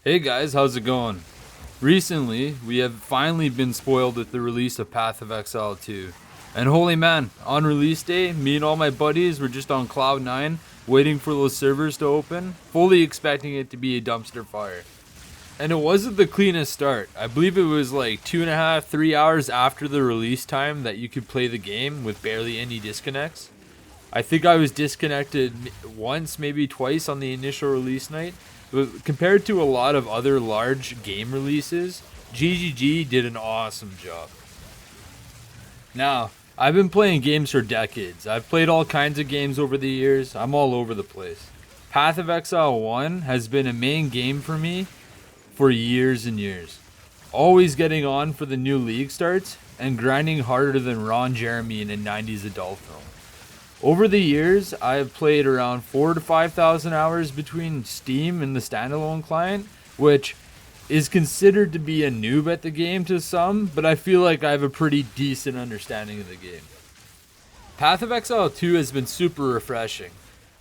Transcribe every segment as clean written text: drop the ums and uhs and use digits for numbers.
Hey guys, how's it going? Recently, we have finally been spoiled with the release of Path of Exile 2. And holy man, on release day, me and all my buddies were just on Cloud 9, waiting for those servers to open, fully expecting it to be a dumpster fire. And it wasn't the cleanest start. I believe it was like 2.5, 3 hours after the release time that you could play the game with barely any disconnects. I think I was disconnected once, maybe twice on the initial release night. But compared to a lot of other large game releases, GGG did an awesome job. Now, I've been playing games for decades. I've played all kinds of games over the years. I'm all over the place. Path of Exile 1 has been a main game for me for years and years. Always getting on for the new league starts and grinding harder than Ron Jeremy in a 90s adult film. Over the years, I have played around 4 to 5,000 hours between Steam and the standalone client, which is considered to be a noob at the game to some, but I feel like I have a pretty decent understanding of the game. Path of Exile 2 has been super refreshing.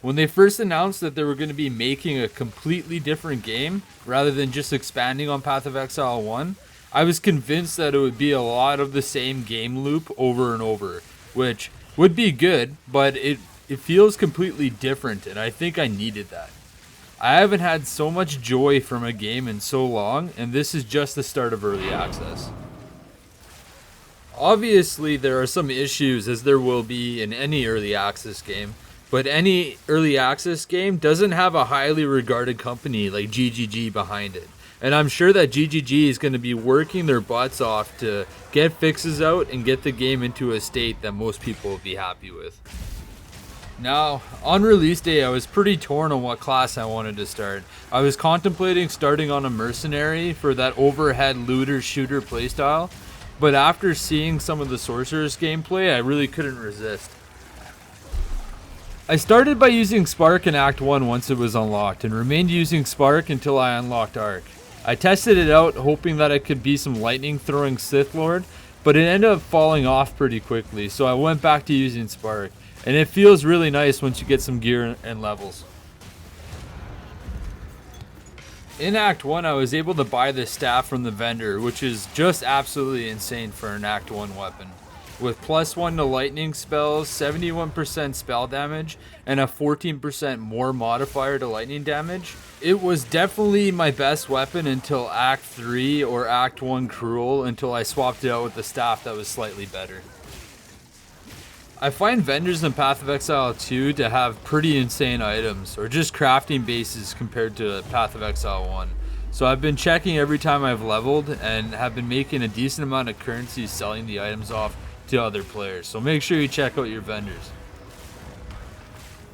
When they first announced that they were going to be making a completely different game, rather than just expanding on Path of Exile 1, I was convinced that it would be a lot of the same game loop over and over, which would be good, but it feels completely different, and I think I needed that. I haven't had so much joy from a game in so long, and this is just the start of early access. Obviously, there are some issues, as there will be in any early access game, but any early access game doesn't have a highly regarded company like GGG behind it. And I'm sure that GGG is going to be working their butts off to get fixes out and get the game into a state that most people will be happy with. Now, on release day, I was pretty torn on what class I wanted to start. I was contemplating starting on a mercenary for that overhead looter shooter playstyle, but after seeing some of the Sorceress gameplay, I really couldn't resist. I started by using Spark in Act 1 once it was unlocked, and remained using Spark until I unlocked Arc. I tested it out hoping that it could be some lightning throwing Sith Lord, but it ended up falling off pretty quickly, so I went back to using Spark, and it feels really nice once you get some gear and levels. In Act 1 I was able to buy the staff from the vendor, which is just absolutely insane for an Act 1 weapon. With +1 to lightning spells, 71% spell damage, and a 14% more modifier to lightning damage, it was definitely my best weapon until Act 3 or Act 1 Cruel, until I swapped it out with the staff that was slightly better. I find vendors in Path of Exile 2 to have pretty insane items, or just crafting bases compared to Path of Exile 1. So I've been checking every time I've leveled, and have been making a decent amount of currency selling the items off to other players, so make sure you check out your vendors.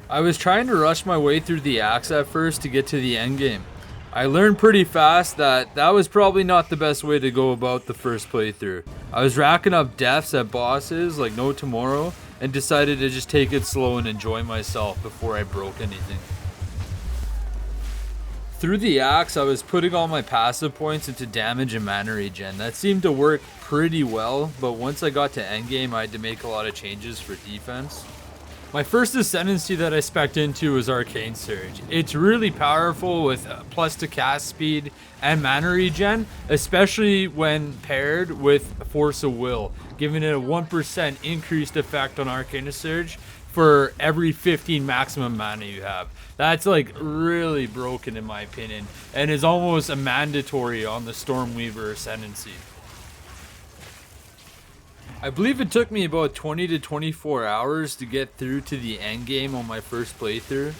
I was trying to rush my way through the acts at first to get to the end game. I learned pretty fast that was probably not the best way to go about the first playthrough. I was racking up deaths at bosses like no tomorrow, and decided to just take it slow and enjoy myself before I broke anything. Through the axe, I was putting all my passive points into damage and mana regen. That seemed to work pretty well, but once I got to endgame, I had to make a lot of changes for defense. My first ascendancy that I spec'd into was Arcane Surge. It's really powerful with plus to cast speed and mana regen, especially when paired with Force of Will, giving it a 1% increased effect on Arcane Surge for every 15 maximum mana you have. That's like really broken in my opinion, and is almost a mandatory on the Stormweaver Ascendancy. I believe it took me about 20 to 24 hours to get through to the end game on my first playthrough.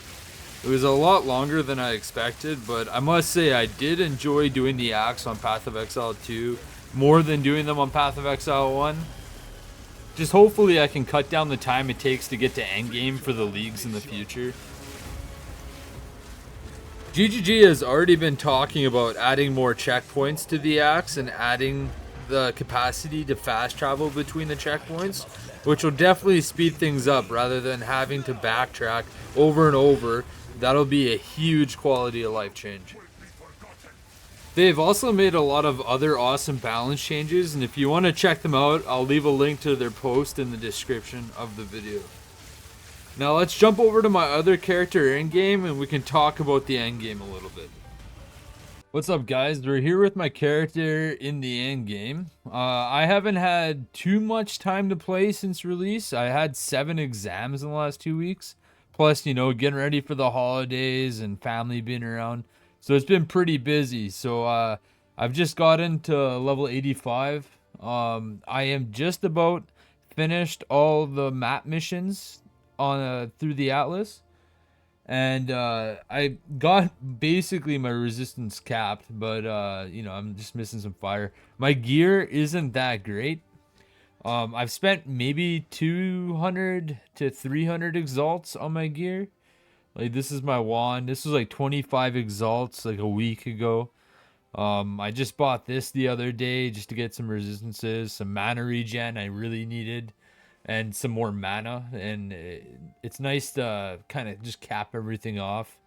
It was a lot longer than I expected, but I must say I did enjoy doing the acts on Path of Exile 2 more than doing them on Path of Exile 1. Just hopefully I can cut down the time it takes to get to endgame for the leagues in the future. GGG has already been talking about adding more checkpoints to the acts and adding the capacity to fast travel between the checkpoints, which will definitely speed things up rather than having to backtrack over and over. That'll be a huge quality of life change. They've also made a lot of other awesome balance changes, and if you want to check them out, I'll leave a link to their post in the description of the video. Now let's jump over to my other character in game and we can talk about the end game a little bit. What's up, guys? We're here with my character in the end game. I haven't had too much time to play since release. I had 7 exams in the last 2 weeks, plus, getting ready for the holidays and family being around. So it's been pretty busy. So I've just got into level 85. I am just about finished all the map missions on through the Atlas. And I got basically my resistance capped, but I'm just missing some fire. My gear isn't that great. I've spent maybe 200 to 300 exalts on my gear. Like, this is my wand. This was like 25 exalts like a week ago. I just bought this the other day just to get some resistances, some mana regen I really needed, and some more mana. And it's nice to kind of just cap everything off.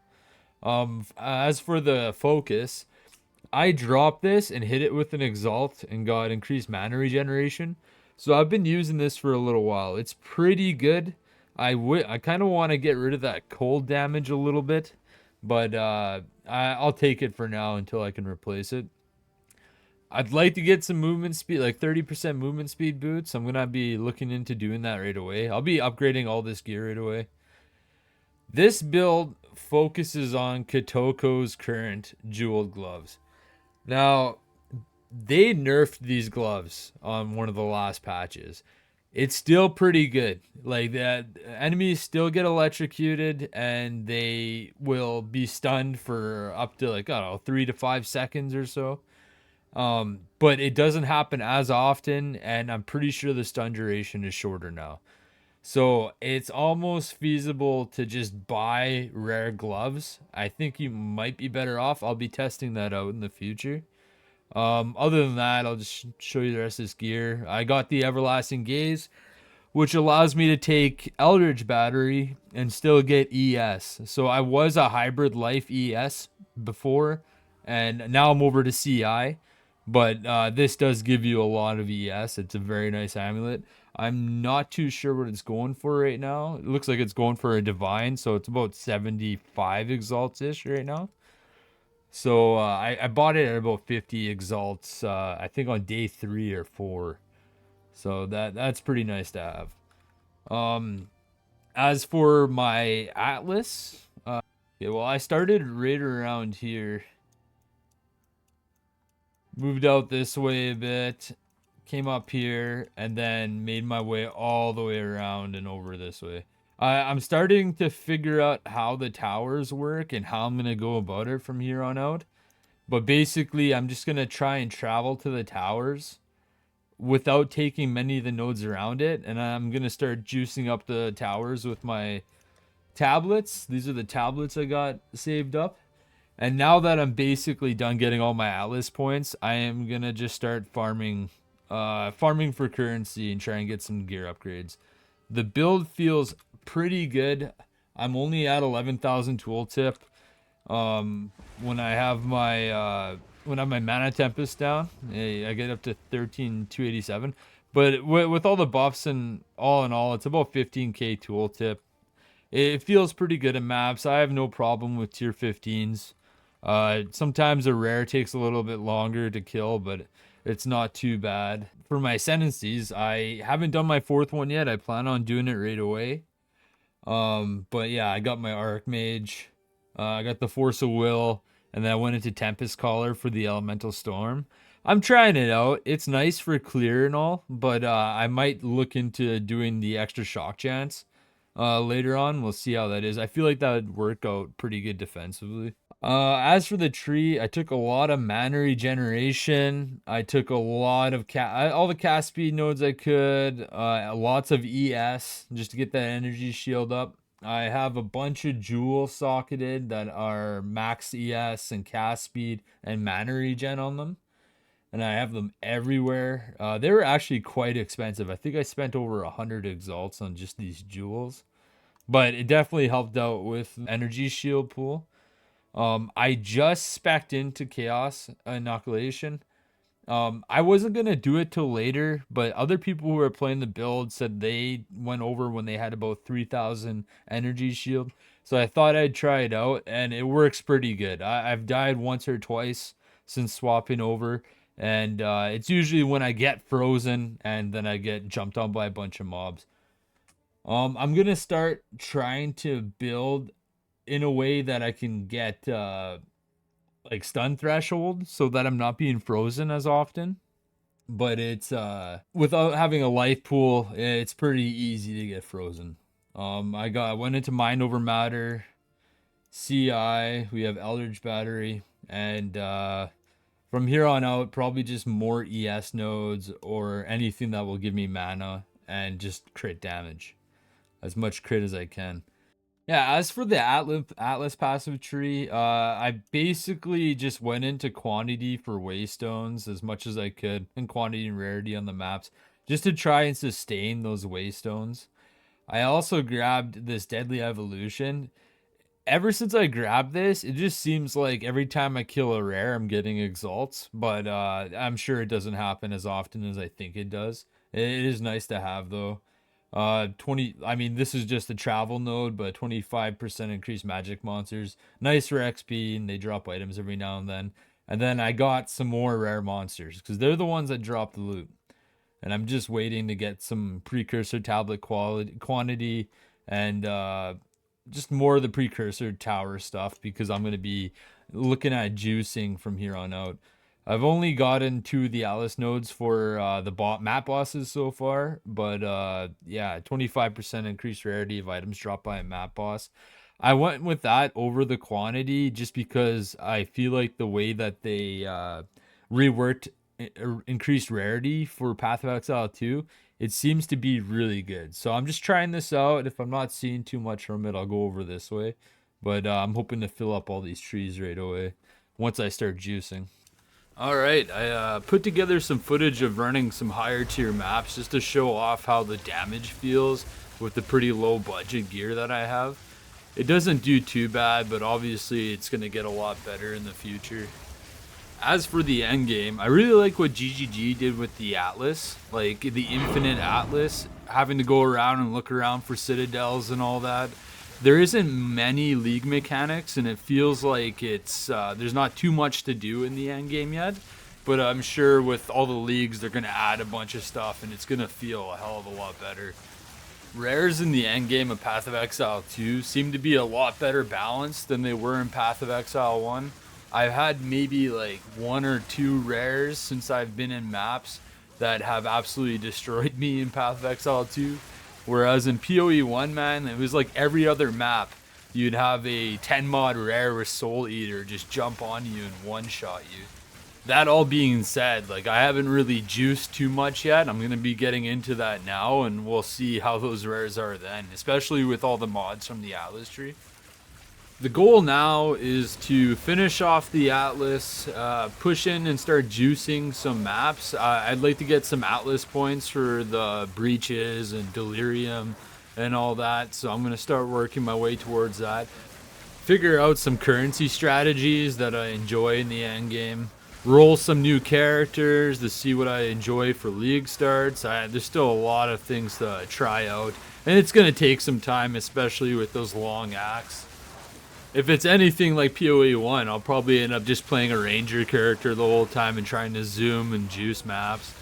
As for the focus, I dropped this and hit it with an exalt and got increased mana regeneration. So I've been using this for a little while. It's pretty good. I kind of want to get rid of that cold damage a little bit, but I'll take it for now until I can replace it. I'd like to get some movement speed, like 30% movement speed boots. I'm gonna be looking into doing that right away. I'll be upgrading all this gear right away. This build focuses on Kitoko's current jeweled gloves. Now, they nerfed these gloves on one of the last patches. It's still pretty good. Like, that, enemies still get electrocuted and they will be stunned for up to, like, I don't know, 3 to 5 seconds or so. But it doesn't happen as often, and I'm pretty sure the stun duration is shorter now. So it's almost feasible to just buy rare gloves. I think you might be better off. I'll be testing that out in the future. Other than that, I'll just show you the rest of this gear. I got the Everlasting Gaze, which allows me to take Eldritch Battery and still get ES. So I was a Hybrid Life ES before, and now I'm over to CI. But this does give you a lot of ES. It's a very nice amulet. I'm not too sure what it's going for right now. It looks like it's going for a divine, so it's about 75 exalts ish right now. So I bought it at about 50 exalts. I think on day 3 or 4. So that's pretty nice to have. As for my Atlas, yeah, well, I started right around here. Moved out this way a bit, came up here, and then made my way all the way around and over this way. I'm starting to figure out how the towers work and how I'm going to go about it from here on out. But basically, I'm just going to try and travel to the towers without taking many of the nodes around it. And I'm going to start juicing up the towers with my tablets. These are the tablets I got saved up. And now that I'm basically done getting all my Atlas points, I am gonna just start farming for currency and try and get some gear upgrades. The build feels pretty good. I'm only at 11,000 tooltip. When I have my mana tempest down, I get up to 13,287. But with all the buffs and all in all, it's about 15k tooltip. It feels pretty good in maps. I have no problem with tier 15s. Sometimes a rare takes a little bit longer to kill, but it's not too bad. For my ascendancies, I haven't done my 4th one yet. I plan on doing it right away. But yeah, I got my Archmage. I got the Force of Will, and then I went into Tempest Caller for the Elemental Storm. I'm trying it out. It's nice for clear and all, but I might look into doing the extra shock chance later on. We'll see how that is. I feel like that would work out pretty good defensively. As for the tree, I took a lot of mana regeneration. I took a lot of all the cast speed nodes I could. Lots of ES just to get that energy shield up. I have a bunch of jewels socketed that are max ES and cast speed and mana regen on them, and I have them everywhere. They were actually quite expensive. I think I spent over 100 exalts on just these jewels, but it definitely helped out with energy shield pool. I just specced into Chaos Inoculation, I wasn't gonna do it till later, but other people who were playing the build said they went over when they had about 3,000 energy shield. So I thought I'd try it out, and it works pretty good. I've died once or twice since swapping over, and it's usually when I get frozen and then I get jumped on by a bunch of mobs. I'm gonna start trying to build in a way that I can get like stun threshold so that I'm not being frozen as often. But it's without having a life pool, it's pretty easy to get frozen. I went into mind over matter, CI, we have Eldritch Battery, and from here on out, probably just more ES nodes or anything that will give me mana and just crit damage. As much crit as I can. Yeah, as for the Atlas passive tree, I basically just went into quantity for waystones as much as I could, and quantity and rarity on the maps, just to try and sustain those waystones. I also grabbed this Deadly Evolution. Ever since I grabbed this, it just seems like every time I kill a rare, I'm getting exalts, but I'm sure it doesn't happen as often as I think it does. It is nice to have though. 20, I mean, this is just a travel node, but 25% increased magic monsters. Nice for XP, and they drop items every now and then. And then I got some more rare monsters, because they're the ones that drop the loot. And I'm just waiting to get some precursor tablet quantity, and just more of the precursor tower stuff, because I'm going to be looking at juicing from here on out. I've only gotten to the Alice nodes for the map bosses so far, but yeah, 25% increased rarity of items dropped by a map boss. I went with that over the quantity just because I feel like the way that they reworked increased rarity for Path of Exile 2, it seems to be really good. So I'm just trying this out. If I'm not seeing too much from it, I'll go over this way. But I'm hoping to fill up all these trees right away once I start juicing. Alright, I put together some footage of running some higher tier maps just to show off how the damage feels with the pretty low budget gear that I have. It doesn't do too bad, but obviously it's going to get a lot better in the future. As for the end game, I really like what GGG did with the Atlas, like the Infinite Atlas, having to go around and look around for citadels and all that. There isn't many league mechanics, and it feels like it's there's not too much to do in the end game yet. But I'm sure with all the leagues, they're gonna add a bunch of stuff, and it's gonna feel a hell of a lot better. Rares in the end game of Path of Exile 2 seem to be a lot better balanced than they were in Path of Exile 1. I've had maybe like 1 or 2 rares since I've been in maps that have absolutely destroyed me in Path of Exile 2. Whereas in PoE 1, man, it was like every other map. You'd have a 10 mod rare with Soul Eater just jump on you and one-shot you. That all being said, like I haven't really juiced too much yet. I'm going to be getting into that now, and we'll see how those rares are then, especially with all the mods from the Atlas tree. The goal now is to finish off the Atlas, push in and start juicing some maps. I'd like to get some Atlas points for the Breaches and Delirium and all that, so I'm going to start working my way towards that. Figure out some currency strategies that I enjoy in the end game. Roll some new characters to see what I enjoy for league starts. There's still a lot of things to try out, and it's going to take some time, especially with those long acts. If it's anything like PoE 1, I'll probably end up just playing a ranger character the whole time and trying to zoom and juice maps.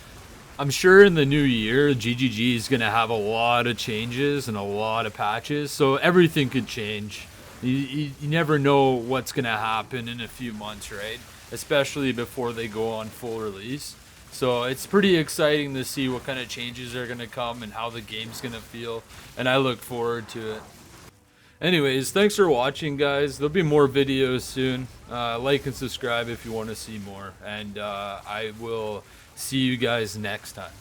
I'm sure in the new year, GGG is going to have a lot of changes and a lot of patches, so everything could change. You never know what's going to happen in a few months, right? Especially before they go on full release. So it's pretty exciting to see what kind of changes are going to come and how the game's going to feel, and I look forward to it. Anyways, thanks for watching, guys. There'll be more videos soon. Like and subscribe if you want to see more. And I will see you guys next time.